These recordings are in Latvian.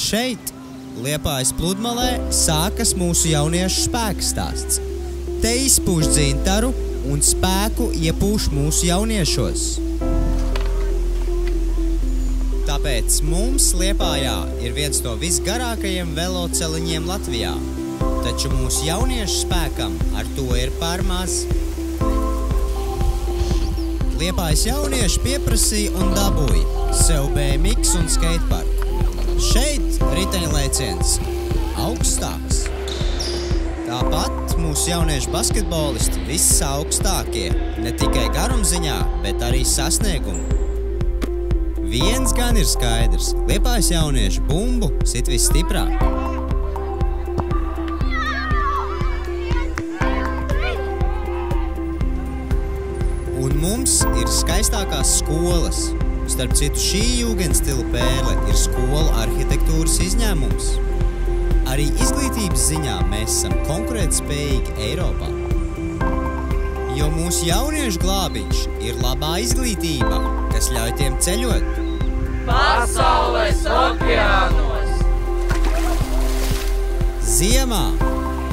Šeit, Liepājas pludmalē, sākas mūsu jauniešu spēkstāsts. Te izpūš dzintaru un spēku iepūš mūsu jauniešos. Tāpēc mums Liepājā ir viens no visgarākajiem veloceliņiem Latvijā. Taču mūsu jauniešu spēkam ar to ir par maz. Liepājas jaunieši pieprasīja un dabūja sev BMX un skateparku. Šeit riteņlēciens augstāks. Tāpat mūsu jauniešu basketbolisti viss augstākie, ne tikai garumziņā, bet arī sasniegumu. Viens gan ir skaidrs, Liepājas jauniešu bumbu sit visstiprāk. Un mums ir skaistākās skolas. Starp citu, šī jūgendstila pērle ir skolu arhitektūras izņēmums. Arī izglītības ziņā mēs esam konkurētspējīgi Eiropā. Jo mūsu jauniešu glābiņš ir labā izglītība, kas ļauj tiem ceļot pasaules okeānos. Ziemā,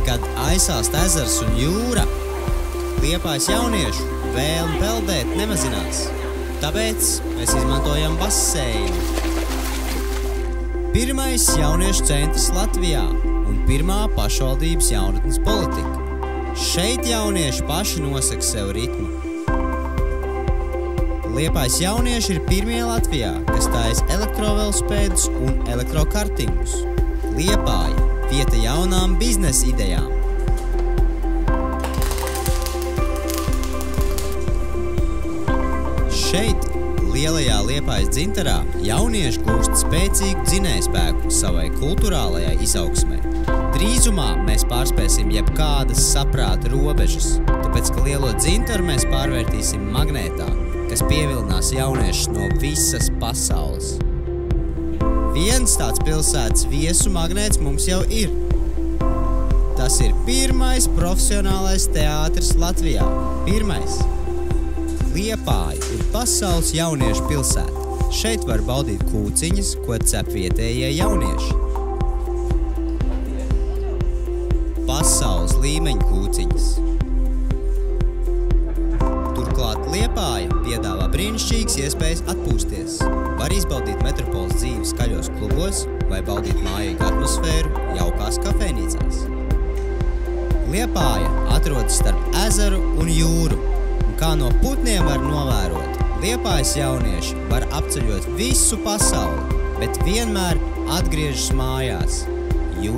kad aizsāst ezers un jūra, Liepājas jauniešu vēlme peldēt nemazinās. Tāpēc mēs izmantojam baseinu. Pirmais jauniešu centrs Latvijā un pirmā pašvaldības jaunatnes politika. Šeit jaunieši paši nosaka sev ritmu. Liepājas jaunieši ir pirmie Latvijā, kas taisa elektrovelospēdus un elektrokartingus. Liepāja – vieta jaunām biznesa idejām. Šeit, lielajā Liepājas dzintarā, jaunieši gūst spēcīgu dzinējspēku savai kulturālajai izaugsmei. Drīzumā mēs pārspēsim jebkādas saprāta robežas, tāpēc, ka lielo dzintaru mēs pārvērtīsim magnētā, kas pievilinās jauniešus no visas pasaules. Viens tāds pilsētas viesu magnēts mums jau ir. Tas ir pirmais profesionālais teātris Latvijā. Pirmais. Liepāja ir pasaules jauniešu pilsēta. Šeit var baudīt kūciņas, ko cep vietējie jaunieši. Pasaules līmeņa kūciņas. Turklāt Liepāja piedāvā brīnišķīgas iespējas atpūsties. Var izbaudīt metropoles dzīvi skaļos klubos vai baudīt mājīgu atmosfēru jaukās kafejnīcās. Liepāja atrodas starp ezeru un jūru. Kā no putniem var novērot, Liepājas jaunieši var apceļot visu pasauli, bet vienmēr atgriežas mājās, jo